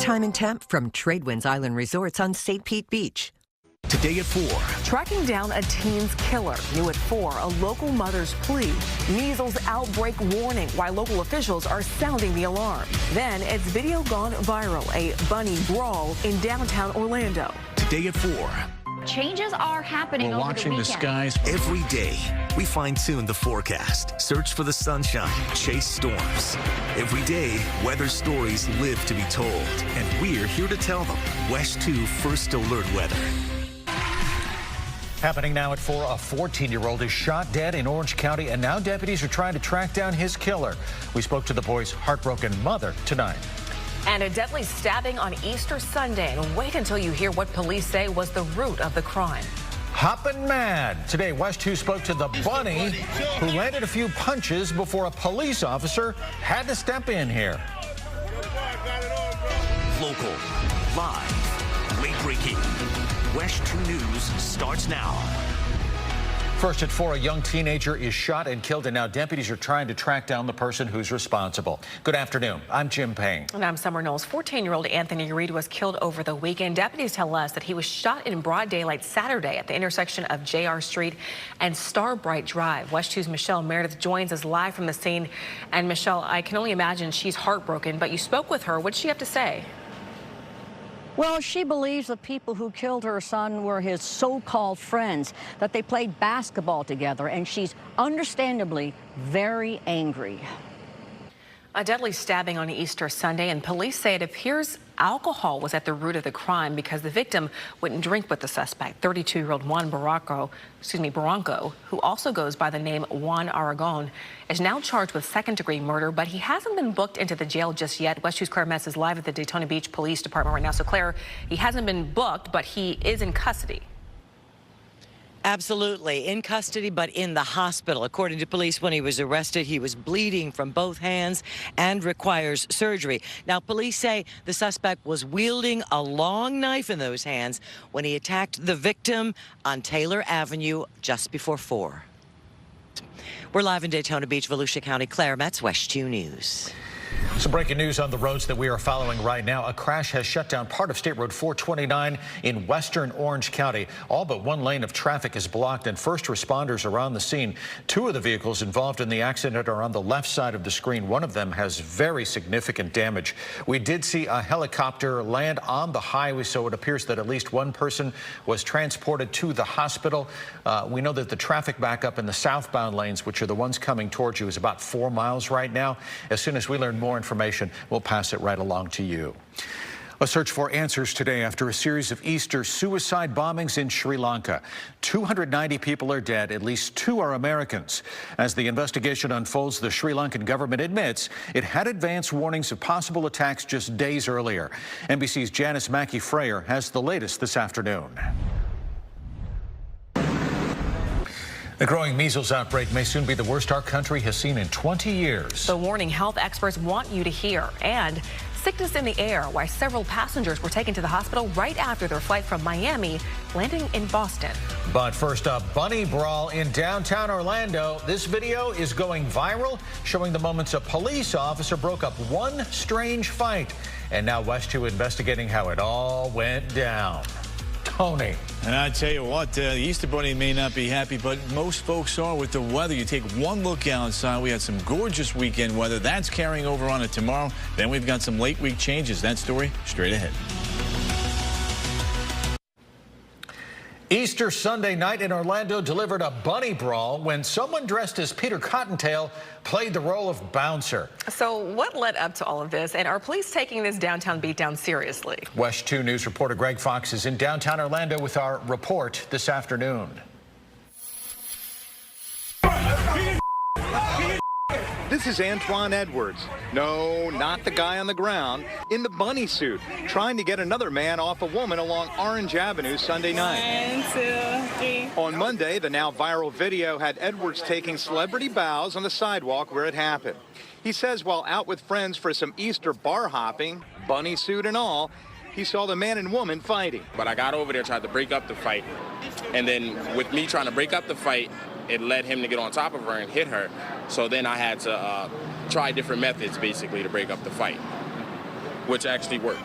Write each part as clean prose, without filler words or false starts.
Time and temp from Tradewinds Island Resorts on St. Pete Beach. Today at 4. Tracking down a teen's killer. New at 4, a local mother's plea. Measles outbreak warning, why local officials are sounding the alarm. Then it's video gone viral, a bunny brawl in downtown Orlando. Today at 4. Changes are happening We're over watching the the weekend. skies. Every day, we fine-tune the forecast, search for the sunshine, chase storms. Every day, weather stories live to be told, and we're here to tell them. WESH-TV First Alert Weather. Happening now at 4, a 14-year-old is shot dead in Orange County, and now deputies are trying to track down his killer. We spoke to the boy's heartbroken mother tonight. And a deadly stabbing on Easter Sunday. And wait until you hear what police say was the root of the crime. Hoppin' mad. Today, WESH-TV spoke to the bunny who landed a few punches before a police officer had to step in here. Local, live, late-breaking. WESH-TV News starts now. First at 4, a young teenager is shot and killed, and now deputies are trying to track down the person who's responsible. Good afternoon. I'm Jim Payne. And I'm Summer Knowles. 14-year-old Anthony Reed was killed over the weekend. Deputies tell us that he was shot in broad daylight Saturday at the intersection of JR Street and Starbright Drive. WESH-TV's Michelle Meredith joins us live from the scene. And Michelle, I can only imagine she's heartbroken, but you spoke with her. What did she have to say? Well, she believes the people who killed her son were his so-called friends, that they played basketball together, and she's understandably very angry. A deadly stabbing on Easter Sunday, and police say it appears alcohol was at the root of the crime because the victim wouldn't drink with the suspect. 32-year-old Juan Barranco, who also goes by the name Juan Aragon, is now charged with second-degree murder, but he hasn't been booked into the jail just yet. WESH-TV's Claire Metz is live at the Daytona Beach Police Department right now. So, Claire, he hasn't been booked, but he is in custody. Absolutely. In custody, but in the hospital. According to police, when he was arrested, he was bleeding from both hands and requires surgery. Now, police say the suspect was wielding a long knife in those hands when he attacked the victim on Taylor Avenue just before 4. We're live in Daytona Beach, Volusia County. Claire Metz, WESH-TV News. Some breaking news on the roads that we are following right now. A crash has shut down part of State Road 429 in western Orange County. All but one lane of traffic is blocked, and first responders are on the scene. 2 of the vehicles involved in the accident are on the left side of the screen. One of them has very significant damage. We did see a helicopter land on the highway, so it appears that at least one person was transported to the hospital. We know that the traffic backup in the southbound lanes, which are the ones coming towards you, is about 4 miles right now. As soon as we learn more information, we'll pass it right along to you. A search for answers today after a series of Easter suicide bombings in Sri Lanka. 290 people are dead, at least 2 are Americans. As the investigation unfolds, the Sri Lankan government admits it had advance warnings of possible attacks just days earlier. NBC's Janice Mackey-Frayer has the latest this afternoon. The growing measles outbreak may soon be the worst our country has seen in 20 years. The warning health experts want you to hear. And sickness in the air, why several passengers were taken to the hospital right after their flight from Miami, landing in Boston. But first up, bunny brawl in downtown Orlando. This video is going viral, showing the moments a police officer broke up one strange fight. And now WESH-TV investigating how it all went down. Tony. And I tell you what, the Easter Bunny may not be happy, but most folks are with the weather. You take one look outside. We had some gorgeous weekend weather. That's carrying over on it tomorrow. Then we've got some late week changes. That story straight ahead. Easter Sunday night in Orlando delivered a bunny brawl when someone dressed as Peter Cottontail played the role of bouncer. So what led up to all of this, and are police taking this downtown beatdown seriously? WESH-TV News reporter Greg Fox is in downtown Orlando with our report this afternoon. This is Antoine Edwards. No, not the guy on the ground. In the bunny suit, trying to get another man off a woman along Orange Avenue Sunday night. 1, 2, 3. On Monday, the now viral video had Edwards taking celebrity bows on the sidewalk where it happened. He says while out with friends for some Easter bar hopping, bunny suit and all, he saw the man and woman fighting. But I got over there, tried to break up the fight. And then with me trying to break up the fight, it led him to get on top of her and hit her. So then I had to try different methods, basically, to break up the fight. which actually worked.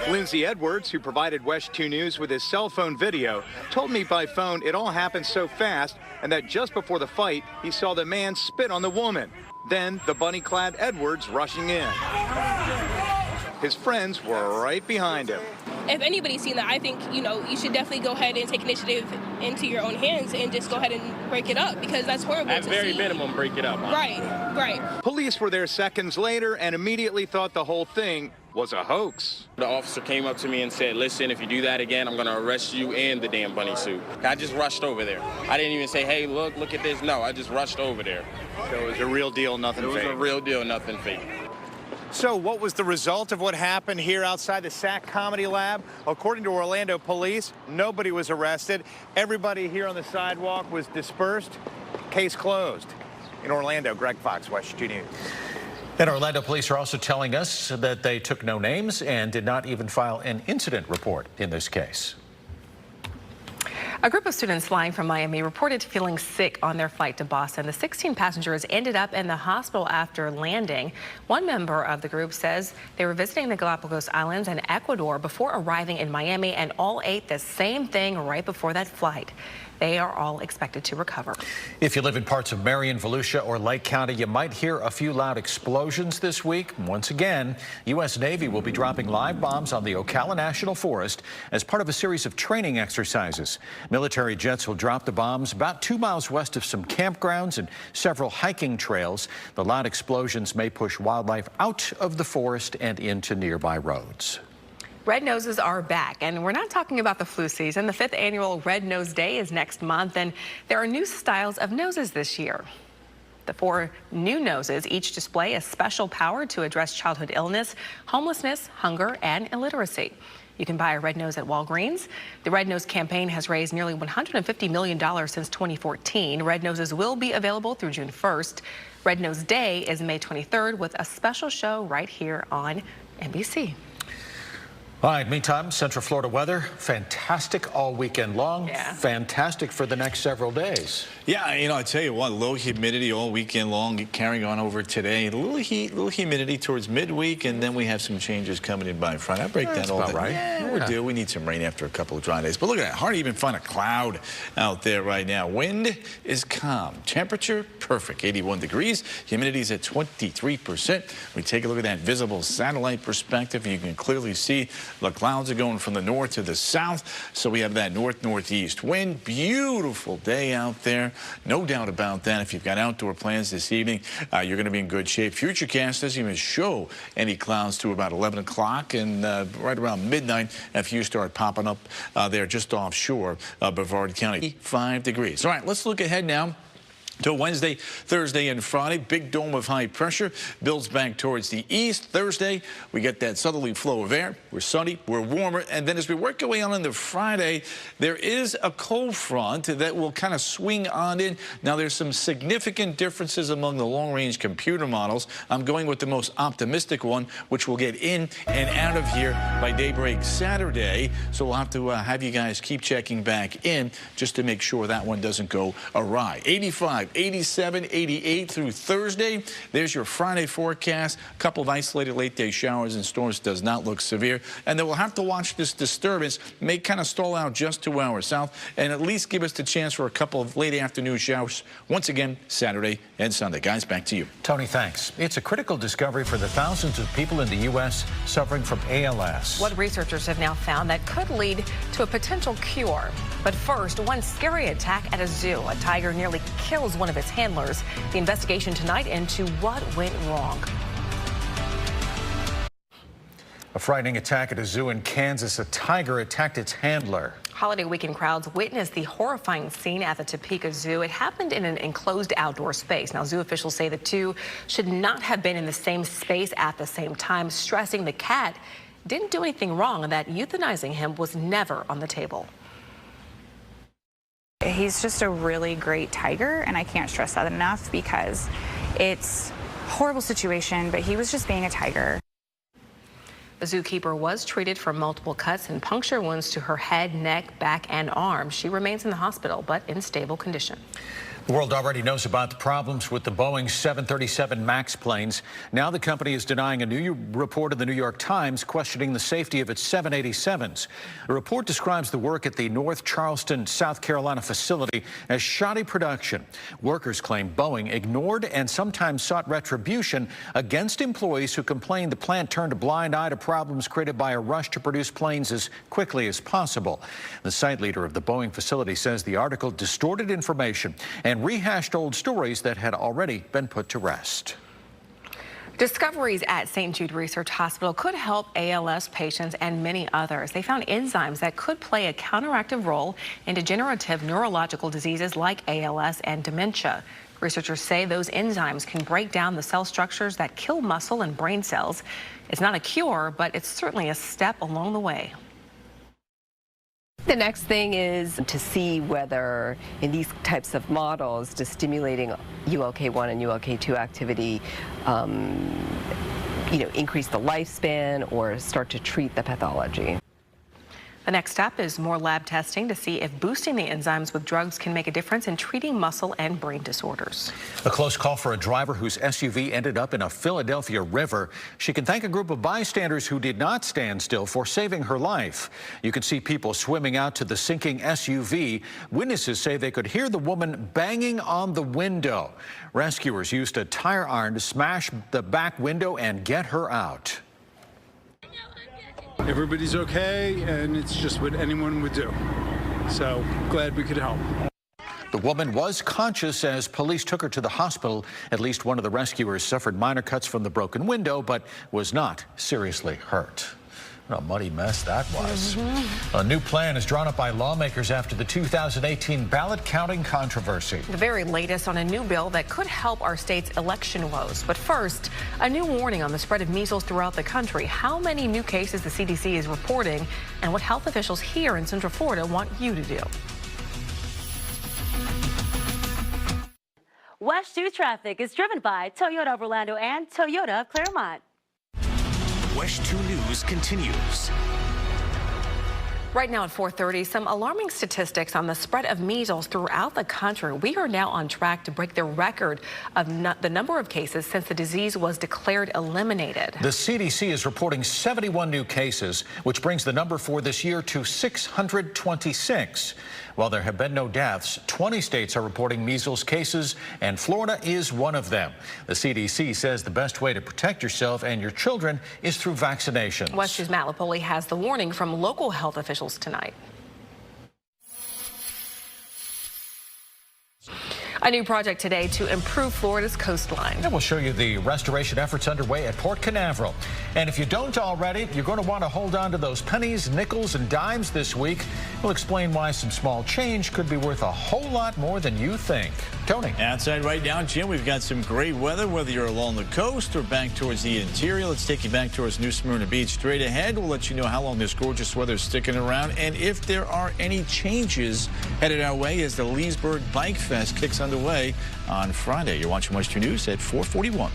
Lindsay Edwards, who provided WESH-2 News with his cell phone video, told me by phone it all happened so fast and that just before the fight, he saw the man spit on the woman. Then the bunny-clad Edwards rushing in. His friends were right behind him. If anybody's seen that, I think, you should definitely go ahead and take initiative into your own hands and just go ahead and break it up, because that's horrible At very minimum, break it up. Huh? Right. Police were there seconds later and immediately thought the whole thing was a hoax. The officer came up to me and said, listen, if you do that again, I'm going to arrest you in the damn bunny suit. I just rushed over there. I didn't even say, hey, look at this. No, I just rushed over there. So it was a real deal, nothing fake. It was a real deal, nothing fake. So what was the result of what happened here outside the SAC Comedy Lab? According to Orlando police, nobody was arrested. Everybody here on the sidewalk was dispersed. Case closed. In Orlando, Greg Fox, WESH-2 News. And Orlando police are also telling us that they took no names and did not even file an incident report in this case. A group of students flying from Miami reported feeling sick on their flight to Boston. The 16 passengers ended up in the hospital after landing. One member of the group says they were visiting the Galapagos Islands and Ecuador before arriving in Miami and all ate the same thing right before that flight. They are all expected to recover. If you live in parts of Marion, Volusia, or Lake County, you might hear a few loud explosions this week. Once again, U.S. Navy will be dropping live bombs on the Ocala National Forest as part of a series of training exercises. Military jets will drop the bombs about 2 miles west of some campgrounds and several hiking trails. The loud explosions may push wildlife out of the forest and into nearby roads. Red noses are back, and we're not talking about the flu season. The 5th annual Red Nose Day is next month, and there are new styles of noses this year. The 4 new noses each display a special power to address childhood illness, homelessness, hunger, and illiteracy. You can buy a red nose at Walgreens. The Red Nose campaign has raised nearly $150 million since 2014. Red noses will be available through June 1st. Red Nose Day is May 23rd with a special show right here on NBC. All right, meantime, Central Florida weather, fantastic all weekend long. Yeah. Fantastic for the next several days. Yeah, I tell you what, low humidity all weekend long, carrying on over today. A little heat, little humidity towards midweek, and then we have some changes coming in by Friday. I'll break that all about down. right. Yeah, we do. We need some rain after a couple of dry days. But look at that. Hard to even find a cloud out there right now. Wind is calm. Temperature, perfect. 81 degrees. Humidity is at 23%. We take a look at that visible satellite perspective. You can clearly see the clouds are going from the north to the south. So we have that north-northeast wind. Beautiful day out there. No doubt about that. If you've got outdoor plans this evening, you're going to be in good shape. Futurecast doesn't even show any clouds to about 11 o'clock, and right around midnight, a few start popping up there just offshore Brevard County. 5 degrees. All right, let's look ahead now to Wednesday, Thursday, and Friday. Big dome of high pressure builds back towards the east. Thursday, we get that southerly flow of air. We're sunny, we're warmer, and then as we work our way on into Friday, there is a cold front that will kind of swing on in. Now, there's some significant differences among the long-range computer models. I'm going with the most optimistic one, which will get in and out of here by daybreak Saturday. So we'll have to have you guys keep checking back in just to make sure that one doesn't go awry. 85. 87, 88 through Thursday. There's your Friday forecast. A couple of isolated late-day showers and storms. Does not look severe. And then we'll have to watch this disturbance. May kind of stall out just 2 hours south and at least give us the chance for a couple of late afternoon showers once again Saturday and Sunday. Guys, back to you. Tony, thanks. It's a critical discovery for the thousands of people in the U.S. suffering from ALS. What researchers have now found that could lead to a potential cure. But first, one scary attack at a zoo. A tiger nearly kills one of its handlers. The investigation tonight into what went wrong. A frightening attack at a zoo in Kansas. A tiger attacked its handler. Holiday weekend crowds witnessed the horrifying scene at the Topical Zoo. It happened in an enclosed outdoor space. Now, zoo officials say the two should not have been in the same space at the same time, stressing the cat didn't do anything wrong and that euthanizing him was never on the table. He's just a really great tiger, and I can't stress that enough because it's a horrible situation, but he was just being a tiger. The zookeeper was treated for multiple cuts and puncture wounds to her head, neck, back, and arm. She remains in the hospital, but in stable condition. The world already knows about the problems with the Boeing 737 MAX planes. Now the company is denying a new report in the New York Times questioning the safety of its 787s. The report describes the work at the North Charleston, South Carolina facility as shoddy production. Workers claim Boeing ignored and sometimes sought retribution against employees who complained the plant turned a blind eye to problems created by a rush to produce planes as quickly as possible. The site leader of the Boeing facility says the article distorted information and rehashed old stories that had already been put to rest. Discoveries at St. Jude Research Hospital could help ALS patients and many others. They found enzymes that could play a counteractive role in degenerative neurological diseases like ALS and dementia. Researchers say those enzymes can break down the cell structures that kill muscle and brain cells. It's not a cure, but it's certainly a step along the way. The next thing is to see whether in these types of models, does stimulating ULK1 and ULK2 activity increase the lifespan or start to treat the pathology. The next step is more lab testing to see if boosting the enzymes with drugs can make a difference in treating muscle and brain disorders. A close call for a driver whose SUV ended up in a Philadelphia river. She can thank a group of bystanders who did not stand still for saving her life. You could see people swimming out to the sinking SUV. Witnesses say they could hear the woman banging on the window. Rescuers used a tire iron to smash the back window and get her out. Everybody's okay, and it's just what anyone would do. So glad we could help. The woman was conscious as police took her to the hospital. At least one of the rescuers suffered minor cuts from the broken window, but was not seriously hurt. What a muddy mess that was. A new plan is drawn up by lawmakers after the 2018 ballot counting controversy. The very latest on a new bill that could help our state's election woes. But first, a new warning on the spread of measles throughout the country, how many new cases the CDC is reporting, and what health officials here in Central Florida want you to do. WESH-TV traffic is driven by Toyota of Orlando and Toyota of Clermont. WESH-2 News continues. Right now at 4:30, some alarming statistics on the spread of measles throughout the country. We are now on track to break the record of the number of cases since the disease was declared eliminated. The CDC is reporting 71 new cases, which brings the number for this year to 626. While there have been no deaths, 20 states are reporting measles cases, and Florida is one of them. The CDC says the best way to protect yourself and your children is through vaccinations. WESH-2's Matt Lipoli has the warning from local health officials tonight. A new project today to improve Florida's coastline. And we'll show you the restoration efforts underway at Port Canaveral. And if you don't already, you're going to want to hold on to those pennies, nickels, and dimes this week. We'll explain why some small change could be worth a whole lot more than you think. Tony. Outside right now, Jim, we've got some great weather, whether you're along the coast or back towards the interior. Let's take you back towards New Smyrna Beach. Straight ahead, we'll let you know how long this gorgeous weather is sticking around and if there are any changes headed our way as the Leesburg Bike Fest kicks underway on Friday. You're watching WESH-2 News at 4:41.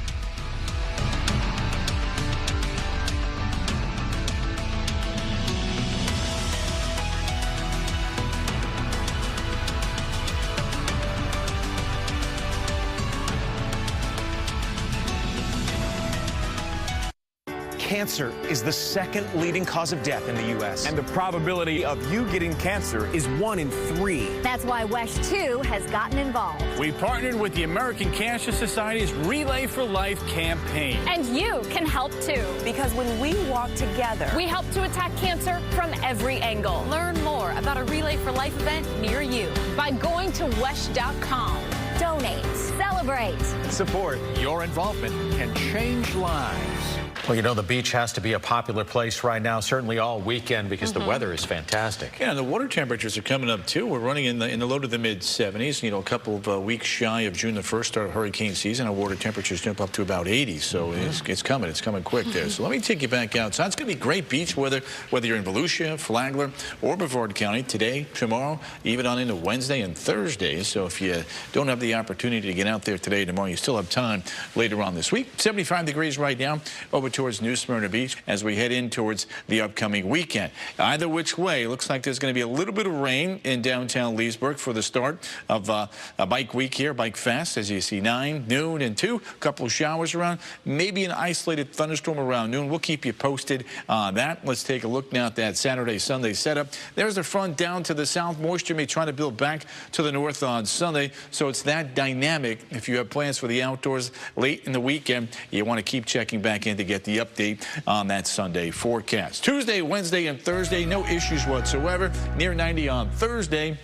Cancer is the second leading cause of death in the U.S. And the probability of you getting cancer is 1 in 3. That's why WESH-2 has gotten involved. We partnered with the American Cancer Society's Relay for Life campaign. And you can help too. Because when we walk together, we help to attack cancer from every angle. Learn more about a Relay for Life event near you by going to WESH.com. Donate, celebrate, support. Your involvement can change lives. Well, you know, the beach has to be a popular place right now, certainly all weekend, because the weather is fantastic. Yeah, and the water temperatures are coming up, too. We're running in the low to the mid-70s. You know, a couple of weeks shy of June the 1st, start of hurricane season. Our water temperatures jump up to about 80, so it's coming. It's coming quick there. So let me take you back outside. It's going to be great beach weather, whether you're in Volusia, Flagler, or Brevard County today, tomorrow, even on into Wednesday and Thursday. So if you don't have the opportunity to get out there today, tomorrow, you still have time later on this week. 75 degrees right now, over to towards New Smyrna Beach as we head in towards the upcoming weekend. Either which way, looks like there's going to be a little bit of rain in downtown Leesburg for the start of a bike week here, Bike Fest, as you see 9, noon, and 2. A couple of showers around, maybe an isolated thunderstorm around noon. We'll keep you posted on that. Let's take a look now at that Saturday, Sunday setup. There's the front down to the south. Moisture may try to build back to the north on Sunday, so it's that dynamic. If you have plans for the outdoors late in the weekend, you want to keep checking back in to get the update on that Sunday forecast. Tuesday, Wednesday, and Thursday, no issues whatsoever. Near 90 on Thursday.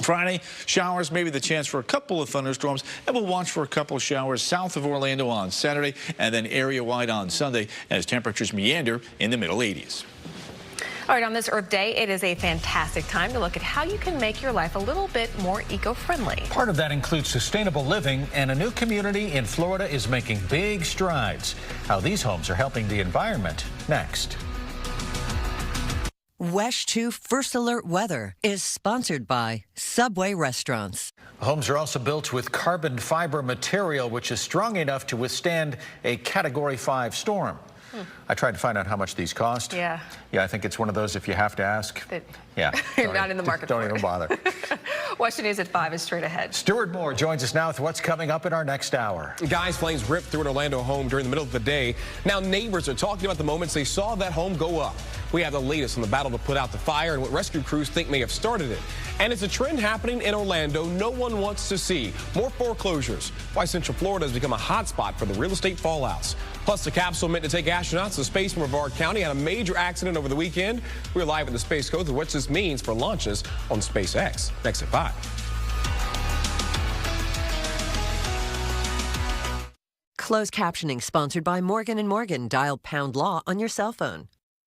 Friday, showers, maybe the chance for a couple of thunderstorms, and we'll watch for a couple of showers south of Orlando on Saturday, and then area-wide on Sunday as temperatures meander in the middle 80s. All right, on this Earth Day, it is a fantastic time to look at how you can make your life a little bit more eco-friendly. Part of that includes sustainable living, and a new community in Florida is making big strides. How these homes are helping the environment, next. WESH-TV First Alert Weather is sponsored by Subway Restaurants. Homes are also built with carbon fiber material, which is strong enough to withstand a Category 5 storm. I tried to find out how much these cost. Yeah. Yeah, I think it's one of those if you have to ask. Yeah. You're not in the market Don't even bother. WESH News at 5 is straight ahead. Stuart Moore joins us now with what's coming up in our next hour. Guys, flames ripped through an Orlando home during the middle of the day. Now neighbors are talking about the moments they saw that home go up. We have the latest on the battle to put out the fire and what rescue crews think may have started it. And it's a trend happening in Orlando no one wants to see. More foreclosures. Why Central Florida has become a hotspot for the real estate fallouts. Plus, the capsule meant to take astronauts to space from Brevard County had a major accident over the weekend. We're live at the Space Coast with what this means for launches on SpaceX. Next at 5. Closed captioning sponsored by Morgan & Morgan. Dial #law on your cell phone.